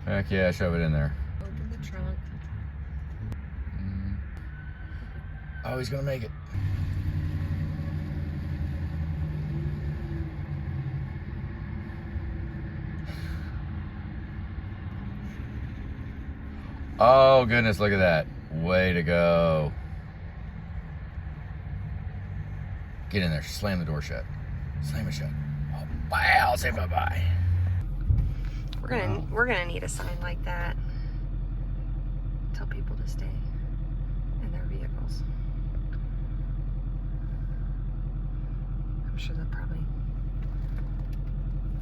Heck yeah, shove it in there. Open the trunk. Oh, he's gonna make it. Oh goodness, look at that. Way to go. Get in there, slam the door shut. Slam it shut. Oh, bye, I'll say bye-bye. We're gonna need a sign like that. Tell people to stay in their vehicles. I'm sure they'll probably.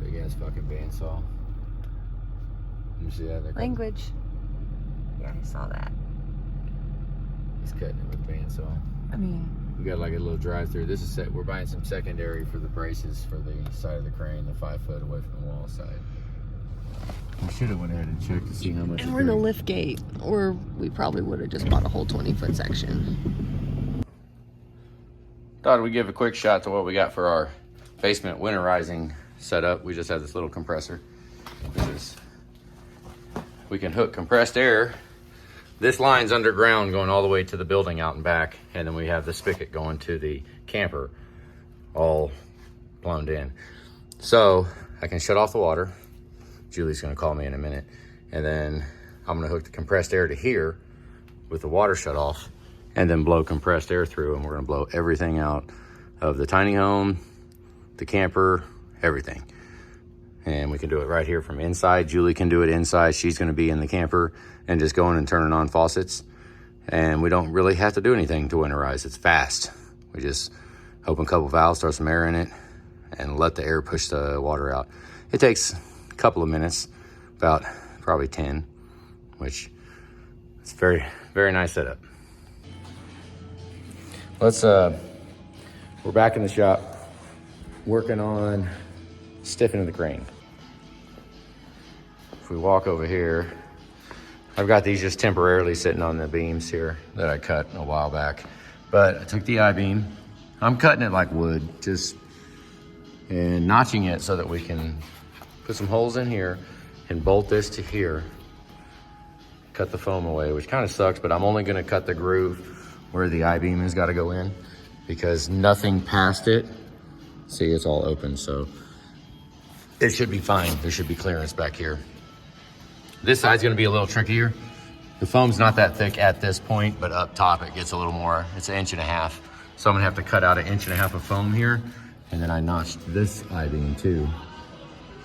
Big ass fucking bandsaw. You see that? Language. Yeah, I saw that. He's cutting it with a bandsaw. I mean, We got like a little drive-through. This is set. We're buying some secondary for the braces for the side of the crane, the 5 foot away from the wall side. We should have went ahead and checked to see how much. and we're in the lift gate, or we probably would have just bought a whole 20-foot section. Thought we'd give a quick shot to what we got for our basement winterizing setup. We just have this little compressor. We can hook compressed air. This line's underground going all the way to the building out and back, and then we have the spigot going to the camper, all plumbed in. So I can shut off the water. Julie's gonna call me in a minute, and then I'm gonna hook the compressed air to here with the water shut off, and then blow compressed air through, and we're gonna blow everything out of the tiny home, the camper, everything. And we can do it right here from inside. Julie can do it inside. She's gonna be in the camper and just going and turning on faucets. And we don't really have to do anything to winterize. It's fast. We just open a couple valves, throw some air in it, and let the air push the water out. It takes a couple of minutes, about probably 10, which is very, very nice setup. We're back in the shop working on stiffening the crane. If we walk over here, I've got these just temporarily sitting on the beams here that I cut a while back. But I took the I-beam, I'm cutting it like wood, and notching it so that we can put some holes in here and bolt this to here. Cut the foam away, which kind of sucks, but I'm only gonna cut the groove where the I-beam has gotta go in, because nothing past it, see, it's all open, so it should be fine. There should be clearance back here. This side's gonna be a little trickier. The foam's not that thick at this point, but up top it gets a little more. It's 1.5 inches. So I'm gonna have to cut out 1.5 inches of foam here. And then I notched this I-beam too,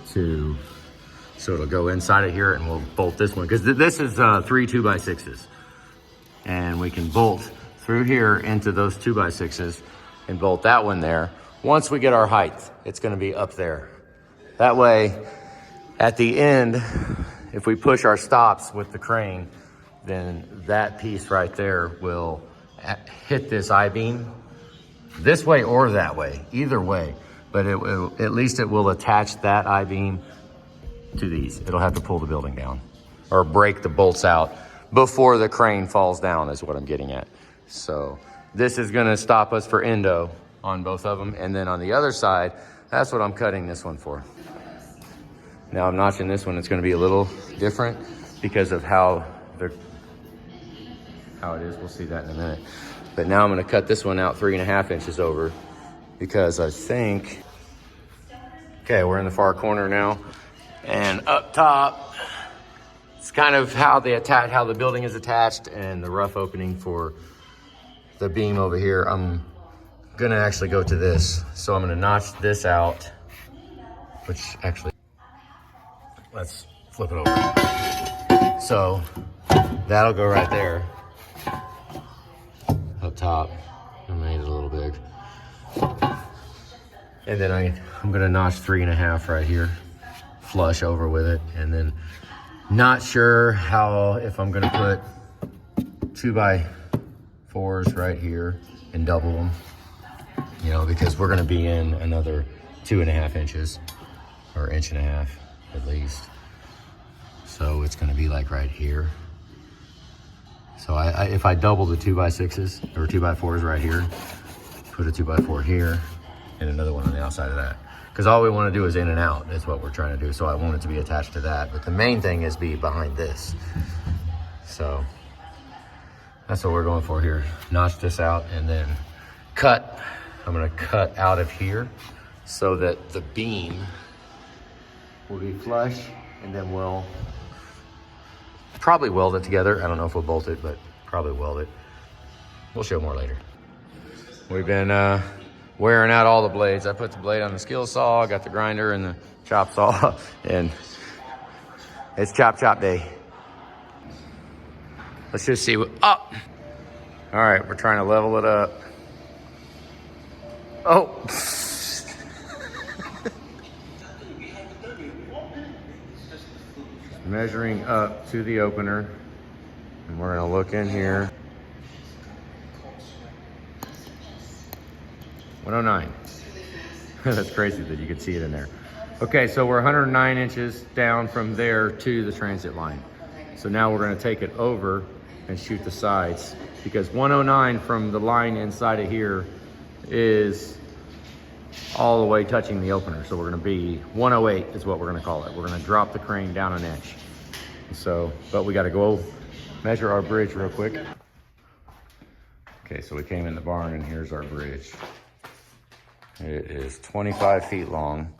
so it'll go inside of here, and we'll bolt this one. Because this is 3 2x6s. And we can bolt through here into those 2x6s and bolt that one there. Once we get our height, it's gonna be up there. That way, at the end, if we push our stops with the crane, then that piece right there will hit this I-beam this way or that way, either way. But at least it will attach that I-beam to these. It'll have to pull the building down or break the bolts out before the crane falls down, is what I'm getting at. So this is gonna stop us for endo on both of them. And then on the other side, that's what I'm cutting this one for. Now I'm notching this one. It's gonna be a little different because of how it is. We'll see that in a minute. But now I'm gonna cut this one out 3.5 inches over, because I think, okay, we're in the far corner now. And up top, it's kind of how the building is attached, and the rough opening for the beam over here. I'm gonna actually go to this. So I'm gonna notch this out, which actually, let's flip it over. So that'll go right there up top. I made it a little big. And then I'm gonna notch 3.5 right here, flush over with it. And then not sure if I'm gonna put 2x4s right here and double them, because we're gonna be in another 2.5 inches or 1.5 inches at least. So it's gonna be like right here. So if I double the 2x6s or 2x4s right here, put a 2x4 here and another one on the outside of that. because all we want to do is in and out. That's what we're trying to do. So I want it to be attached to that. But the main thing is be behind this. So that's what we're going for here. Notch this out and then cut. I'm gonna cut out of here so that the beam will be flush, and then we'll probably weld it together. I don't know if we'll bolt it, but probably weld it. We'll show more later. We've been wearing out all the blades. I put the blade on the skill saw, got the grinder and the chop saw, and it's chop day. Let's just see what, oh! All right, we're trying to level it up. Oh! Measuring up to the opener, and we're gonna look in here. 109. That's crazy that you can see it in there. Okay, so we're 109 inches down from there to the transit line. So now we're gonna take it over and shoot the sides, because 109 from the line inside of here is all the way touching the opener. So we're gonna be 108 is what we're gonna call it. We're gonna drop the crane down an inch. So, but we gotta go measure our bridge real quick. Okay, so we came in the barn and here's our bridge. It is 25 feet long.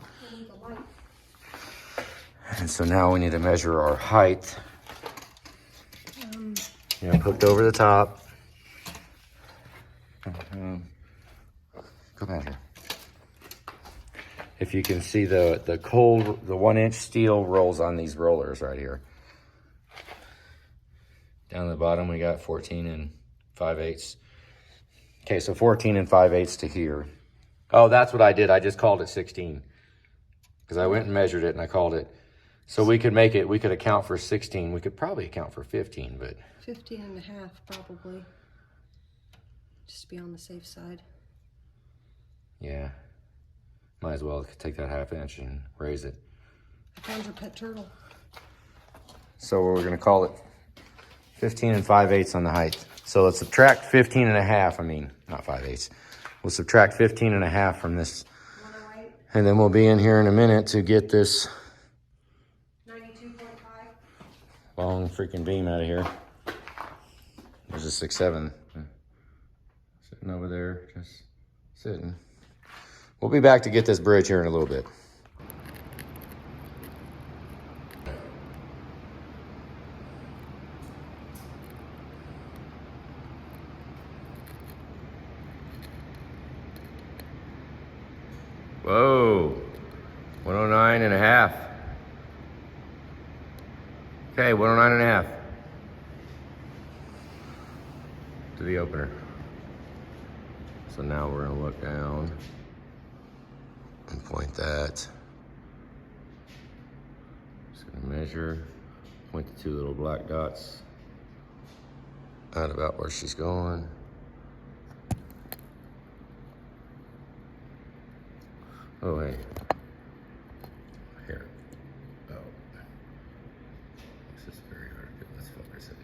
And so now we need to measure our height. Hooked over the top. Go back here. If you can see the 1-inch steel rolls on these rollers right here. Down the bottom we got 14 and 5/8. Okay, so 14 and 5/8 to here. Oh, that's what I did. I just called it 16. Because I went and measured it and I called it. So we could make it, we could account for 16. We could probably account for 15, but 15 and a half probably. Just to be on the safe side. yeah. Might as well take that 1/2 inch and raise it. I found your pet turtle. So we're gonna call it 15 and 5/8 on the height. So let's subtract 15 and a half. I mean, not 5/8. We'll subtract 15 and a half from this. 108. And then we'll be in here in a minute to get this 92.5. long freaking beam out of here. There's a 6/7 sitting over there, just sitting. We'll be back to get this bridge here in a little bit. Whoa, 109 and a half. Okay, 109 and a half to the opener. So now we're gonna look down and point that. Just gonna measure, point the 2 little black dots out about where she's going. Oh, hey. Here. Oh. This is very hard to get. Let's focus it.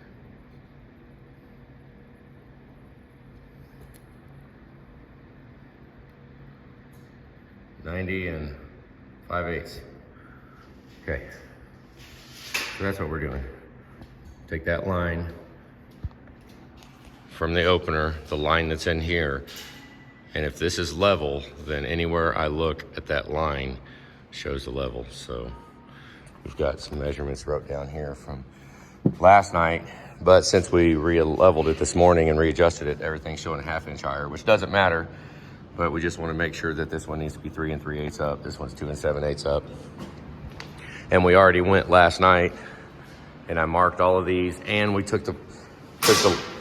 $90 and 5/8. Okay. So that's what we're doing. Take that line from the opener, the line that's in here. And if this is level, then anywhere I look at that line shows the level. So we've got some measurements wrote down here from last night, but since we re-leveled it this morning and readjusted it, everything's showing a 1/2 inch higher, which doesn't matter, but we just want to make sure that this one needs to be 3 3/8 up. This one's 2 7/8 up. And we already went last night and I marked all of these, and we took the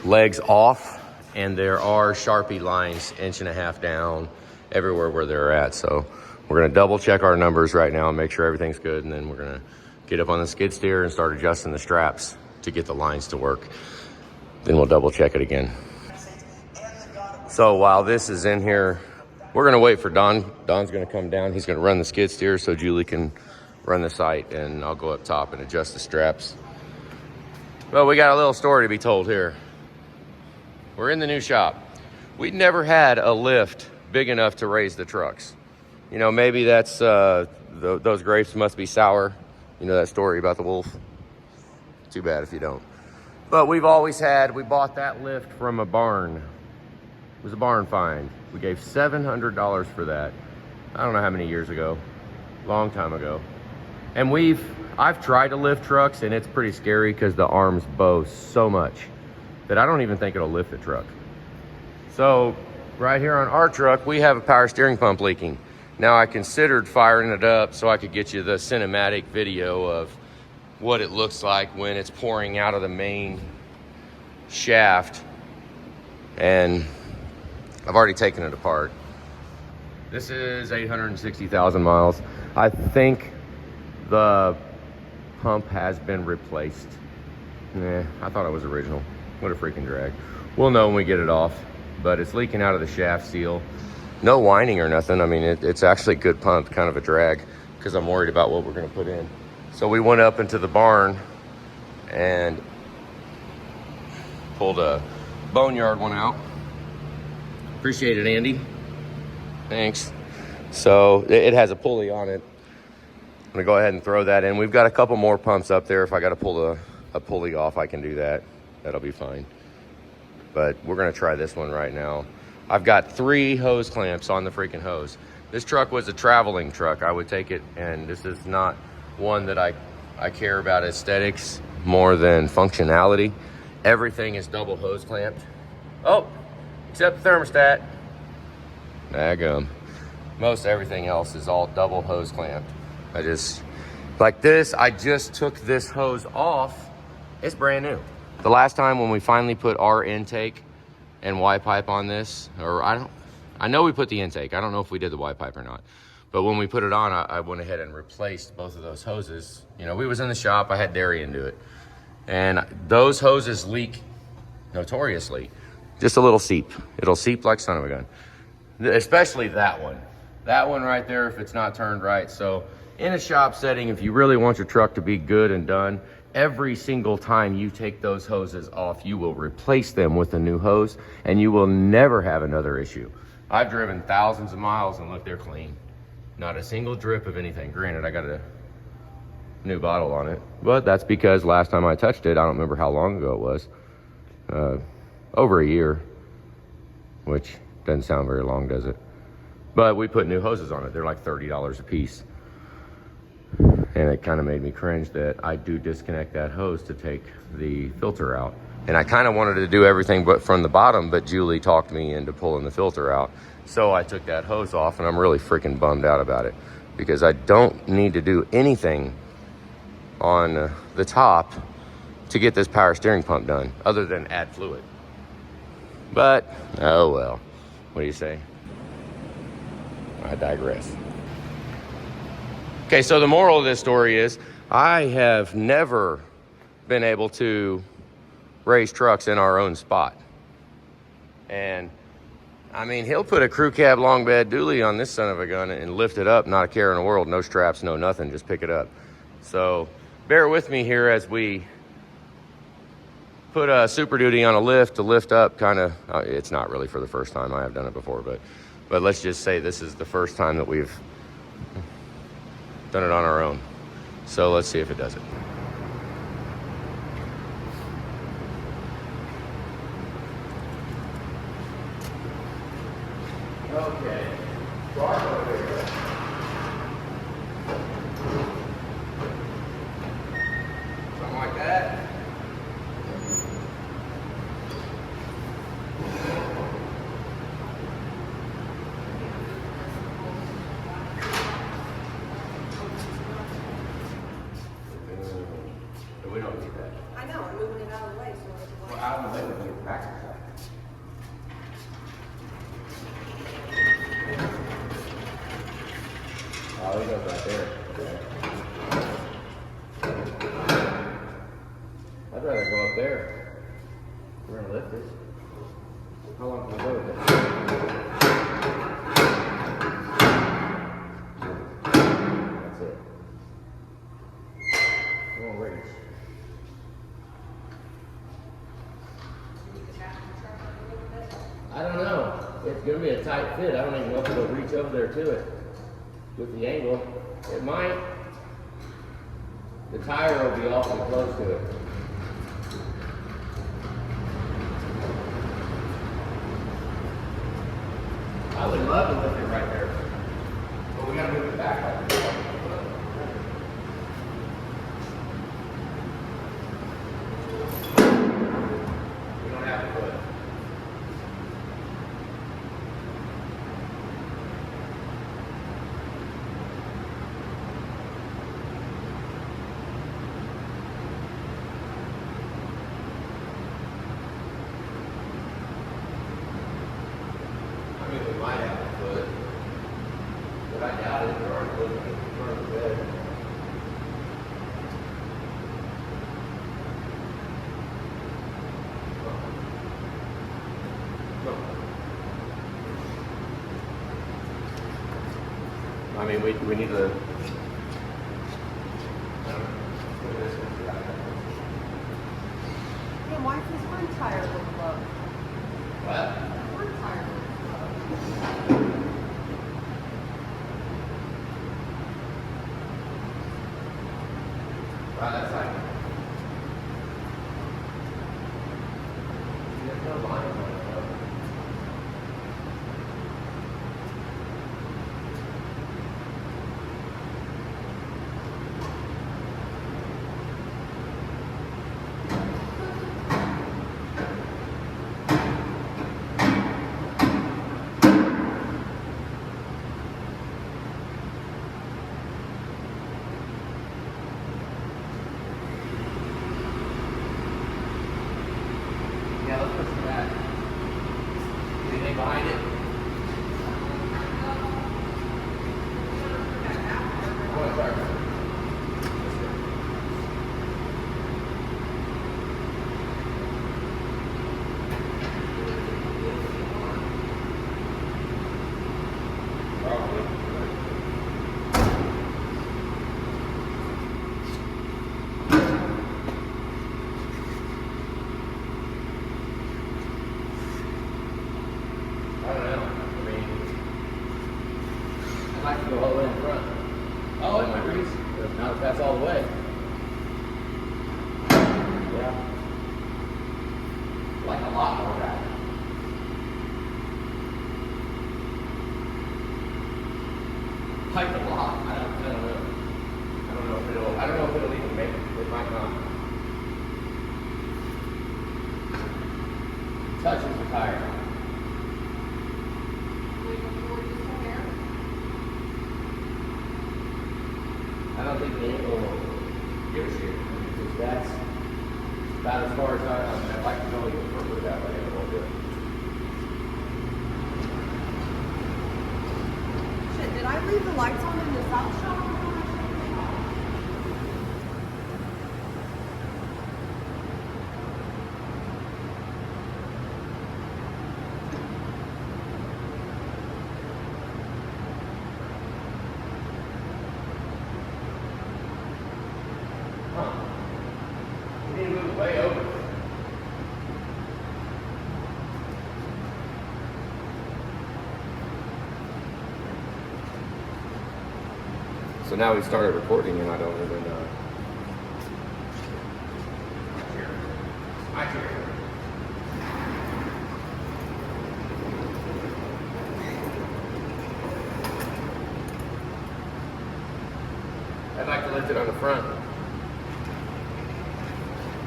legs off. And there are Sharpie lines 1.5 inches down everywhere where they're at. So we're gonna double check our numbers right now and make sure everything's good. And then we're gonna get up on the skid steer and start adjusting the straps to get the lines to work. Then we'll double check it again. So while this is in here, we're gonna wait for Don. Don's gonna come down. He's gonna run the skid steer so Julie can run the sight, and I'll go up top and adjust the straps. Well, we got a little story to be told here. We're in the new shop. We never had a lift big enough to raise the trucks. You know, maybe that's, those grapes must be sour. You know that story about the wolf? Too bad if you don't. But we bought that lift from a barn. It was a barn find. We gave $700 for that. I don't know how many years ago. Long time ago. And I've tried to lift trucks, and it's pretty scary because the arms bow so much that I don't even think it'll lift the truck. So right here on our truck, we have a power steering pump leaking. Now I considered firing it up so I could get you the cinematic video of what it looks like when it's pouring out of the main shaft. And I've already taken it apart. This is 860,000 miles. I think the pump has been replaced. I thought it was original. What a freaking drag. We'll know when we get it off, but it's leaking out of the shaft seal. No whining or nothing. I mean, it's actually a good pump, kind of a drag, because I'm worried about what we're gonna put in. So we went up into the barn and pulled a boneyard one out. Appreciate it, Andy. Thanks. So it has a pulley on it. I'm gonna go ahead and throw that in. We've got a couple more pumps up there. If I gotta pull a pulley off, I can do that. That'll be fine. But we're gonna try this one right now. I've got 3 hose clamps on the freaking hose. This truck was a traveling truck. I would take it, and this is not one that I care about aesthetics more than functionality. Everything is double hose clamped. Oh, except the thermostat. Daggum. Most everything else is all double hose clamped. Like this, I just took this hose off. It's brand new. The last time when we finally put our intake and Y pipe on this, I know we put the intake. I don't know if we did the Y pipe or not. But when we put it on, I went ahead and replaced both of those hoses. You know, we was in the shop, I had Darian do it. And those hoses leak notoriously. Just a little seep. It'll seep like son of a gun. Especially that one. That one right there, if it's not turned right. So in a shop setting, if you really want your truck to be good and done, every single time you take those hoses off, you will replace them with a new hose, and you will never have another issue. I've driven thousands of miles and look, they're clean. Not a single drip of anything. Granted, I got a new bottle on it, but that's because last time I touched it, I don't remember how long ago it was. Over a year, which doesn't sound very long, does it? But we put new hoses on it. They're like $30 a piece. And it kind of made me cringe that I do disconnect that hose to take the filter out. And I kind of wanted to do everything but from the bottom, but Julie talked me into pulling the filter out. So I took that hose off, and I'm really freaking bummed out about it because I don't need to do anything on the top to get this power steering pump done other than add fluid. But, oh well. What do you say? I digress. Okay, so the moral of this story is I have never been able to raise trucks in our own spot. And I mean, he'll put a crew cab long bed dually on this son of a gun and lift it up, not a care in the world, no straps, no nothing, just pick it up. So bear with me here as we put a Super Duty on a lift to lift up kind of, it's not really for the first time, I have done it before, but let's just say this is the first time that we've done it on our own. So let's see if it does it. Okay. Something like that. We don't need that. I know, I'm moving it out of the way. So Well, out of the way would be a practice. Oh, he goes right there. Okay. I'd rather go up there. We're gonna lift this. How long can we go with this? That's it. We won't reach. I don't know. It's gonna be a tight fit. I don't even know if it'll reach over there to it. with the angle, it might, the tire will be awfully close to it. I would love to lift it right there, but we gotta move it back like this. We don't have to put it. I mean, we might have to put it, but I doubt it. There aren't looking at the front of the bed. I mean, we need to. Yeah, why does this front tire look low? What? Front tire looks low. Right, that's like. There's no line on it, though. Yeah, let's put some back. Anything behind it? What, sorry. Probably. I don't know. I mean, I'd like to go all the way in front. Oh, it might reach. Not if that's all the way. Yeah. Like a lot more back. Like a lot. I don't know. I don't know if it'll even make it. It might not. Touches the tire. I don't think the angle will give a shit, because that's about as far as I'd like to go even further that way, and I won't do it. Shit, did I leave the lights on in the south shop? Huh. We need to move way over. So now we started recording and I don't even know. My chair. I'd like to lift it on the front.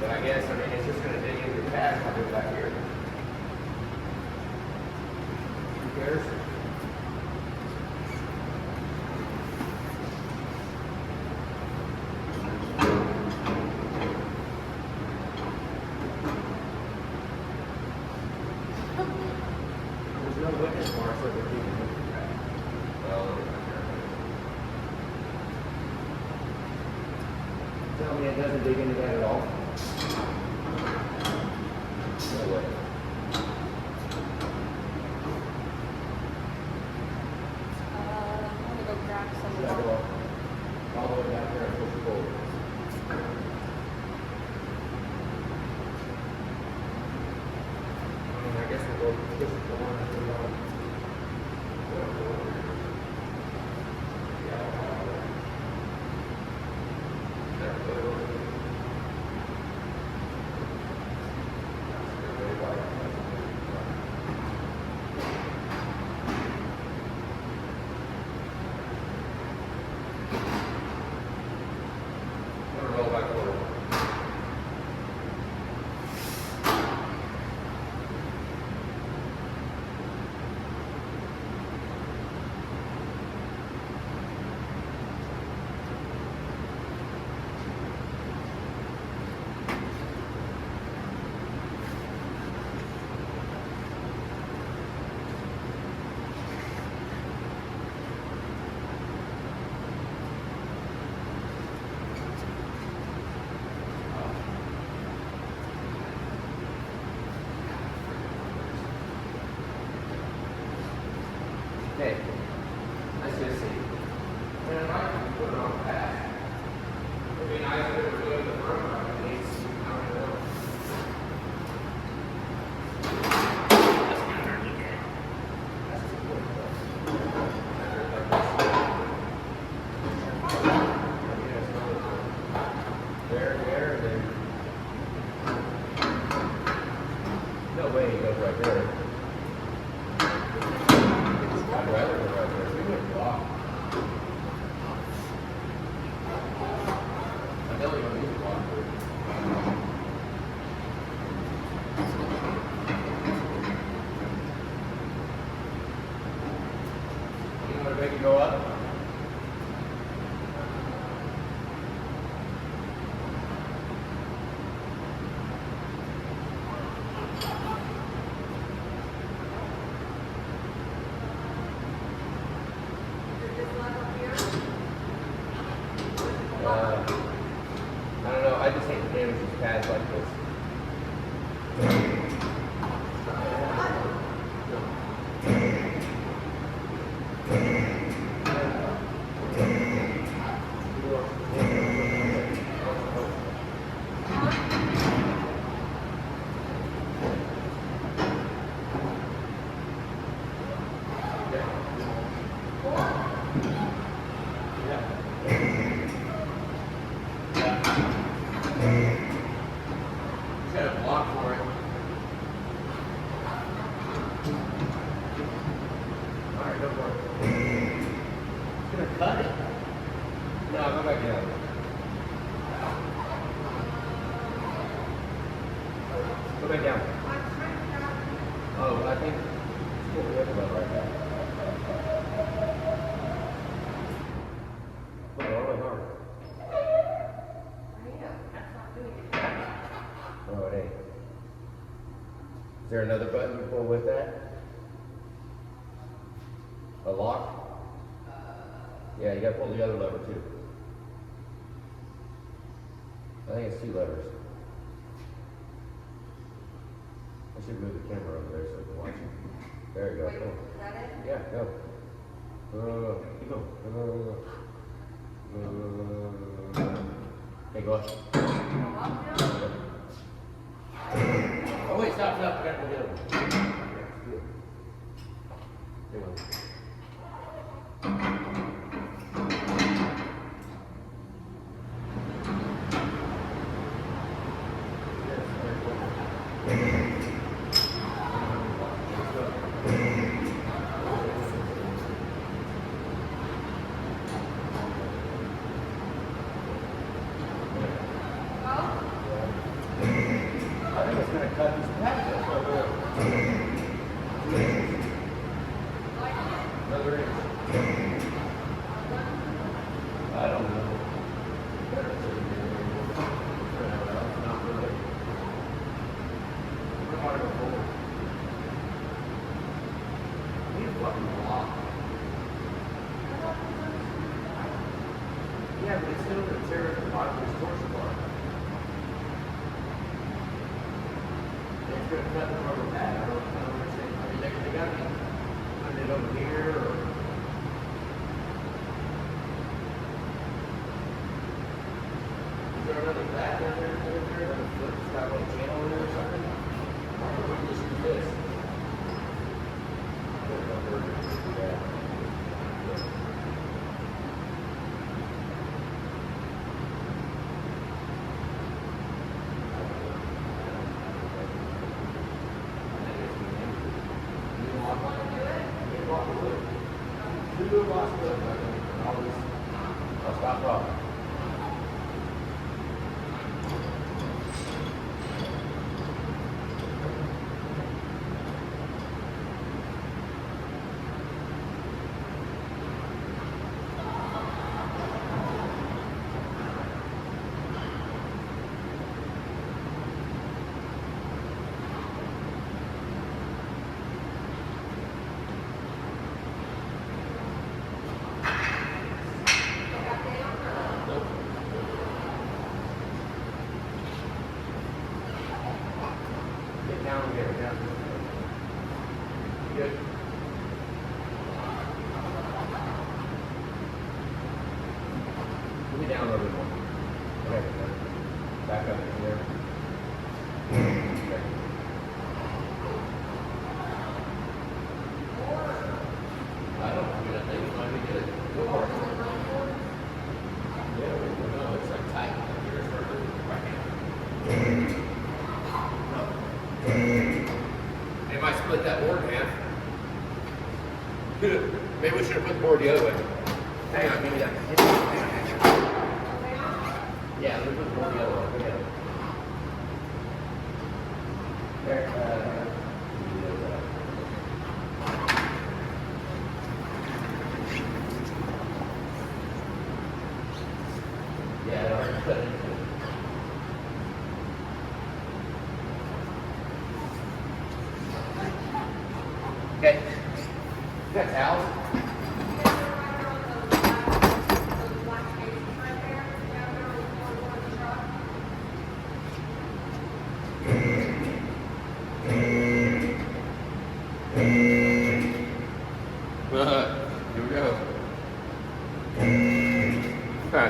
But I guess, I mean, it's just going to dig into the pad if I do it back here. Who cares? There's no witness marks that they're digging into the pad. Well, look at that. Tell me it doesn't dig into that at all? No way. I'm gonna go grab some Should I go more. up all the way back there and push it forward? I guess we'll go push it forward and put it on. like this. Got a block for it. Alright, go for it. It's gonna cut it. No, go back down. Go back down. Oh, I think it's what we have about right now. Oh, it ain't. Is there another button you pull with that? A lock? Yeah, you gotta pull the other lever too. I think it's 2 levers. I should move the camera over there so we can watch it. There you go. Wait, Go. is that it? Yeah, go. Go. Keep going. Go. Okay, go up. Oh wait, stop. I gotta go the other one. There we go. I think it's gonna cut these patches. Another inch. I don't know. Not really. We're hard to go forward. We need a fucking block. Yeah, but it's still gonna tear at the bottom of this torsion bar. It's gonna cut the rubber pad. I don't understand. I mean, they got me putting it over here or. Is there another pad down there? Another flip? It's got like a channel in there or something? Or we can just use this. Yeah. I'll stop talking. Get down here, down. Good. Put me down a little bit more. Okay. Back up in there. Okay. I don't know. I think it might be good. Go for it. Yeah, no, it's like tight. Here's for right hand. They might split that board in half. Maybe we should have put the board the other way. Hang on, give me that. Yeah, let me put the board the other way. Okay. There, yeah, I already cut it. Okay. You got towels?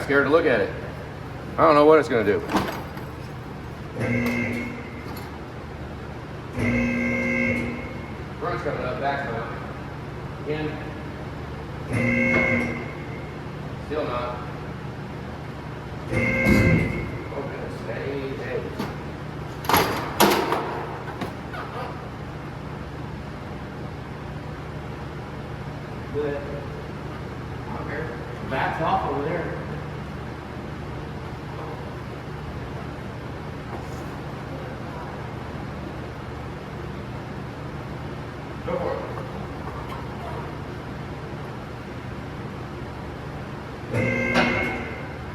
scared to look at it. I don't know what it's gonna do. Front's coming up, back's not. Again. Still not. Oh goodness, hey. Good. Okay. Back's off over there. Go for it.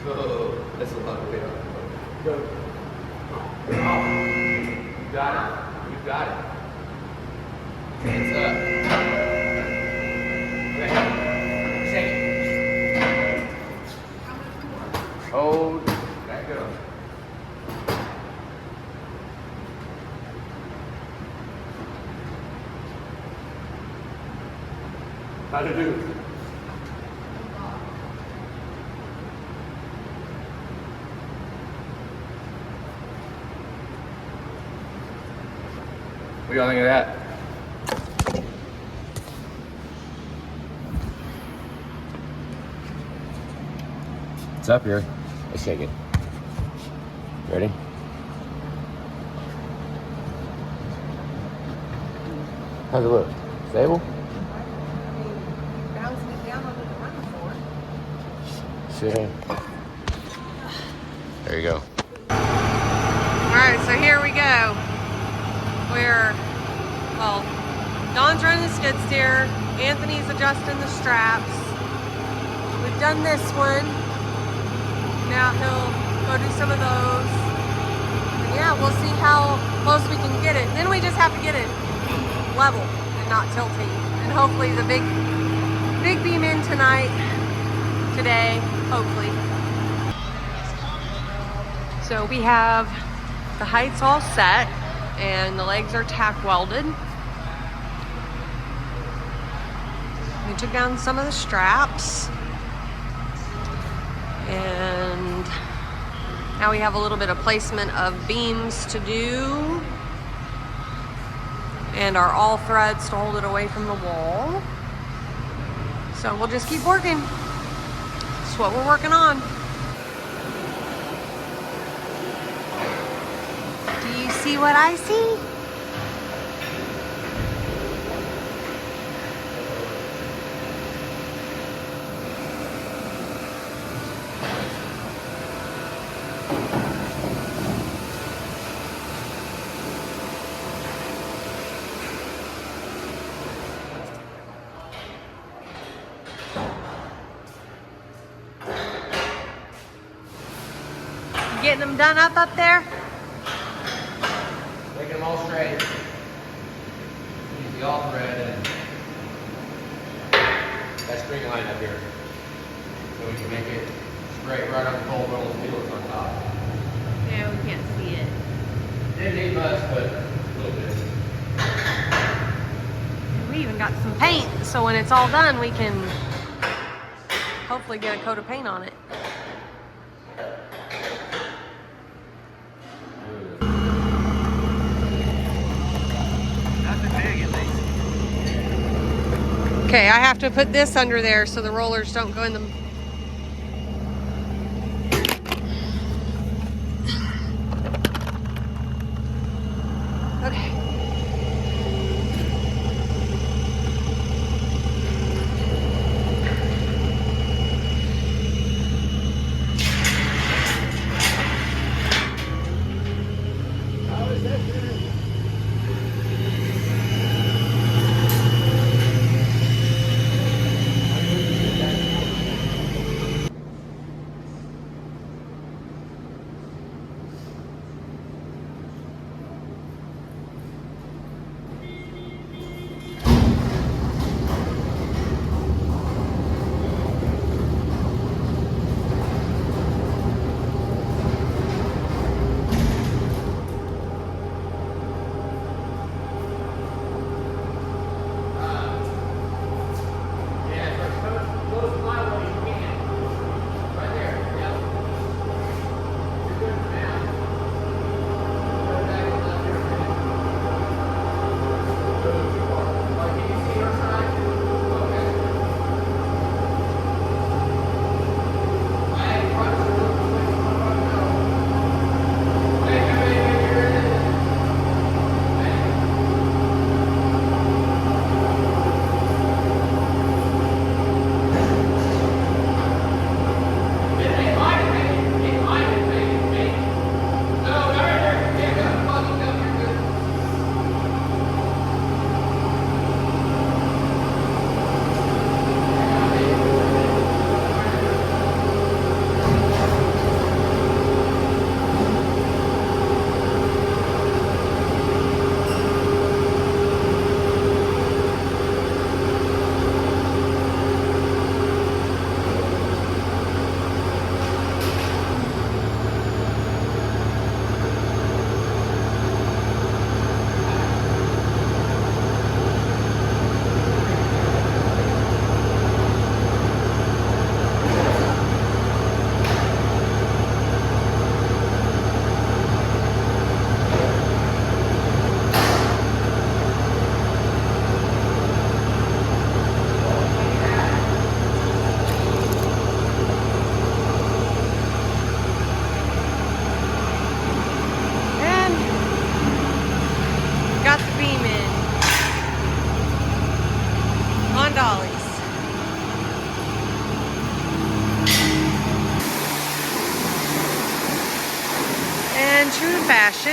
Oh, that's a lot of weight on it. Go. Oh, you got it. You got it. Hands up. Okay. Shake it. Hold. Back up. How'd it do? What do y'all think of that? It's up here. Let's shake it. Ready? How's it look? Stable? Bouncing it down onto the running board. See? There you go. All right, so here we go. Well, Don's running the skid steer. Anthony's adjusting the straps. We've done this one. Now he'll go do some of those. And yeah, we'll see how close we can get it. Then we just have to get it level and not tilting. And hopefully the big beam in today, hopefully. So we have the heights all set and the legs are tack welded. We took down some of the straps and now we have a little bit of placement of beams to do and our all threads to hold it away from the wall. So we'll just keep working. That's what we're working on. Do you see what I see? Getting them done up there? Making them all straight. Use the all thread and that string line up here. So we can make it straight right on the pole where all the wheels on top. Yeah, we can't see it. Didn't need much, but a little bit. We even got some paint, so when it's all done, we can hopefully get a coat of paint on it. Okay, I have to put this under there so the rollers don't go in the... Okay.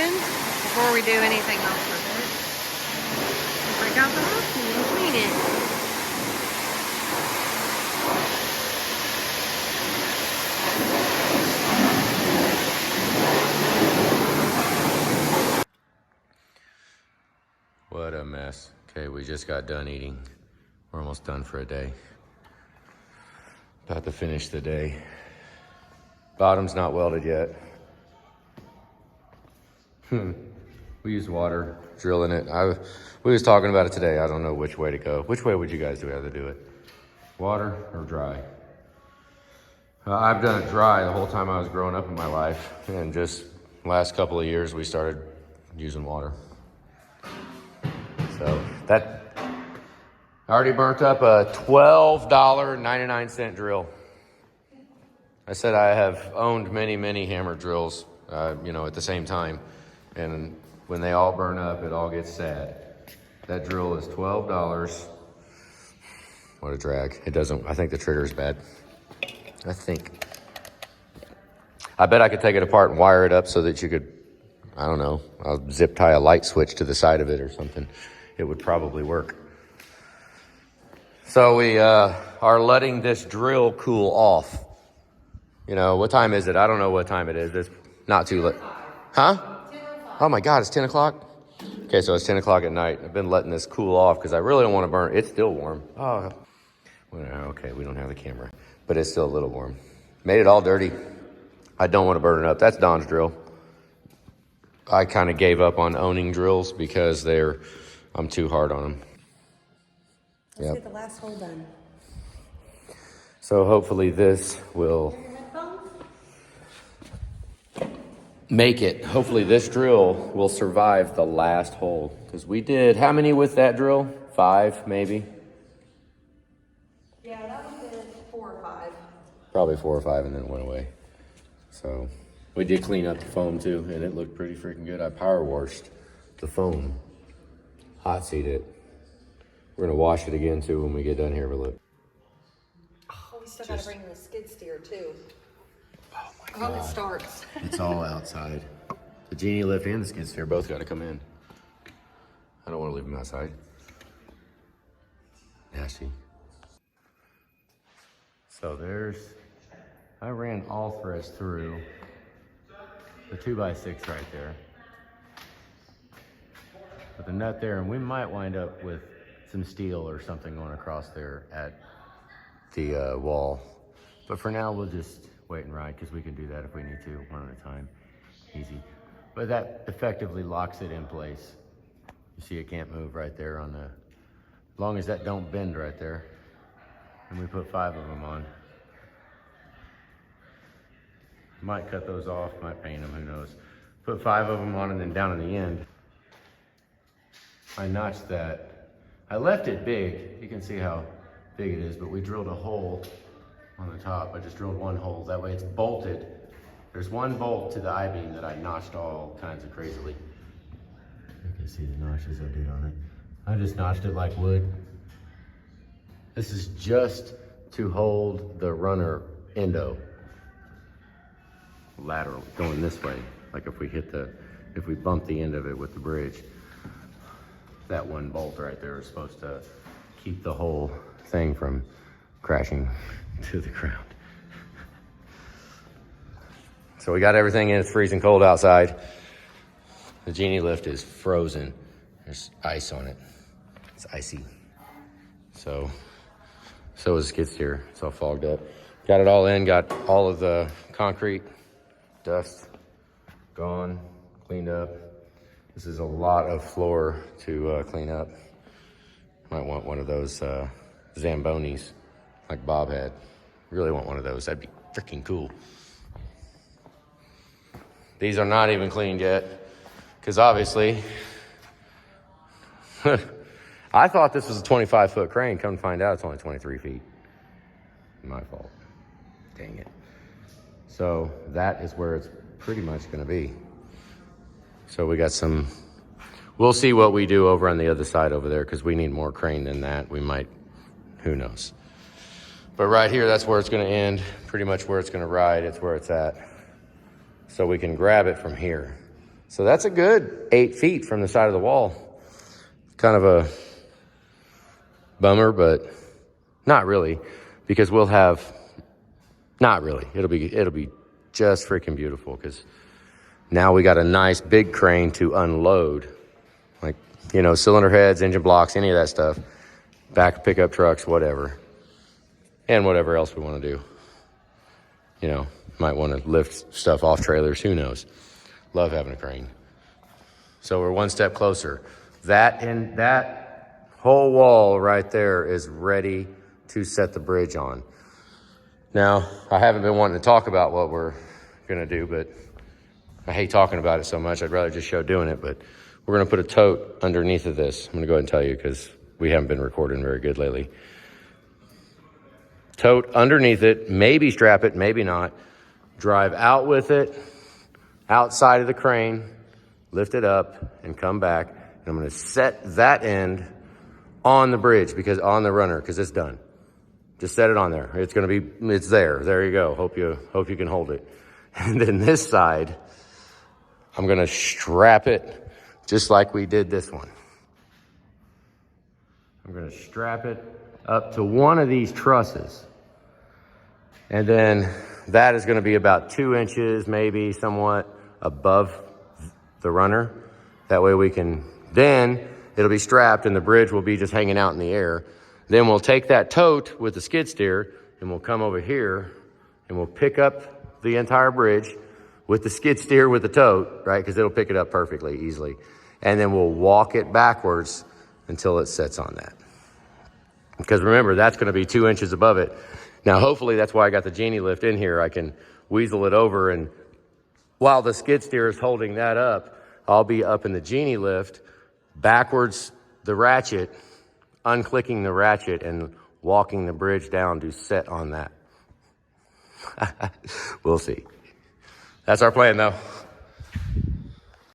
in before we do anything else with it. Break out the hose key and clean it. What a mess. Okay, we just got done eating. We're almost done for a day. About to finish the day. Bottom's not welded yet. We use water, drilling it. We was talking about it today. I don't know which way to go. Which way would you guys rather do it? Water or dry? I've done it dry the whole time I was growing up in my life. And just last couple of years, we started using water. So that, I already burnt up a $12.99 drill. I said I have owned many, many hammer drills, at the same time. And when they all burn up, it all gets sad. That drill is $12. What a drag. It doesn't, I think the trigger is bad. I bet I could take it apart and wire it up so that you could, I don't know, I'll zip tie a light switch to the side of it or something. It would probably work. So we are letting this drill cool off. What time is it? I don't know what time it is. It's not too late. Huh? Oh my God, it's 10 o'clock? Okay, so it's 10 o'clock at night. I've been letting this cool off because I really don't want to burn it. It's still warm. Oh, well, okay, we don't have the camera, but it's still a little warm. Made it all dirty. I don't want to burn it up. That's Don's drill. I kind of gave up on owning drills because I'm too hard on them. Let's get the last hole done. So hopefully this will make it. Hopefully this drill will survive the last hole. Because we did, how many with that drill? 5, maybe? Yeah, that one did 4 or 5. Probably 4 or 5 and then it went away. So we did clean up the foam too, and it looked pretty freaking good. I power washed the foam, hot seat it. We're gonna wash it again too when we get done here, but look. Oh, we still gotta bring the skid steer too. Oh my I hope God. it starts. It's all outside. The Genie lift and the skid steer both gotta come in. I don't wanna leave them outside. Nasty. So I ran all threads through the 2x6 right there. With the nut there, and we might wind up with some steel or something going across there at the wall. But for now, we'll just wait and ride because we can do that if we need to, one at a time, easy. But that effectively locks it in place. You see it can't move right there on the, as long as that don't bend right there. And we put 5 of them on. Might cut those off, might paint them, who knows. Put 5 of them on, and then down in the end, I notched that. I left it big. You can see how big it is, but we drilled a hole on the top. I just drilled 1 hole. That way it's bolted. There's 1 bolt to the I-beam that I notched all kinds of crazily. You can see the notches I did on it. I just notched it like wood. This is just to hold the runner endo laterally, going this way. Like if we bump the end of it with the bridge, that 1 bolt right there is supposed to keep the whole thing from crashing to the ground. So we got everything in. It's freezing cold outside. The Genie lift is frozen. There's ice on it. It's icy. So is the skid steer. It's all fogged up. Got it all in. Got all of the concrete dust gone, cleaned up. This is a lot of floor to clean up. Might want one of those Zambonis like Bob had. Really want one of those. That'd be freaking cool. These are not even cleaned yet because obviously I thought this was a 25-foot crane. Come to find out it's only 23 feet. My fault. Dang it. So that is where it's pretty much going to be. So we got we'll see what we do over on the other side over there because we need more crane than that. We might, who knows. But right here, that's where it's going to end. Pretty much where it's going to ride. It's where it's at. So we can grab it from here. So that's a good 8 feet from the side of the wall. Kind of a bummer, but not really, because we'll have, not really. It'll be just freaking beautiful, because now we got a nice big crane to unload, like, you know, cylinder heads, engine blocks, any of that stuff, back pickup trucks, whatever, and whatever else we want to do. You know, might want to lift stuff off trailers, who knows. Love having a crane. So we're one step closer. That whole wall right there is ready to set the bridge on. Now, I haven't been wanting to talk about what we're gonna do, but I hate talking about it so much. I'd rather just show doing it, but we're gonna put a tote underneath of this. I'm gonna go ahead and tell you, because we haven't been recording very good lately. Tote underneath it, maybe strap it, maybe not. Drive out with it, outside of the crane, lift it up, and come back. And I'm gonna set that end on the bridge, because on the runner, because it's done. Just set it on there. It's there. There you go. Hope you can hold it. And then this side, I'm gonna strap it just like we did this one. I'm gonna strap it up to one of these trusses. And then that is gonna be about 2 inches, maybe somewhat above the runner. That way we can, then it'll be strapped and the bridge will be just hanging out in the air. Then we'll take that tote with the skid steer and we'll come over here and we'll pick up the entire bridge with the skid steer with the tote, right? Because it'll pick it up perfectly, easily. And then we'll walk it backwards until it sets on that. Because remember, that's gonna be 2 inches above it. Now, hopefully that's why I got the Genie lift in here. I can weasel it over, and while the skid steer is holding that up, I'll be up in the Genie lift, backwards the ratchet, unclicking the ratchet and walking the bridge down to set on that. We'll see. That's our plan though.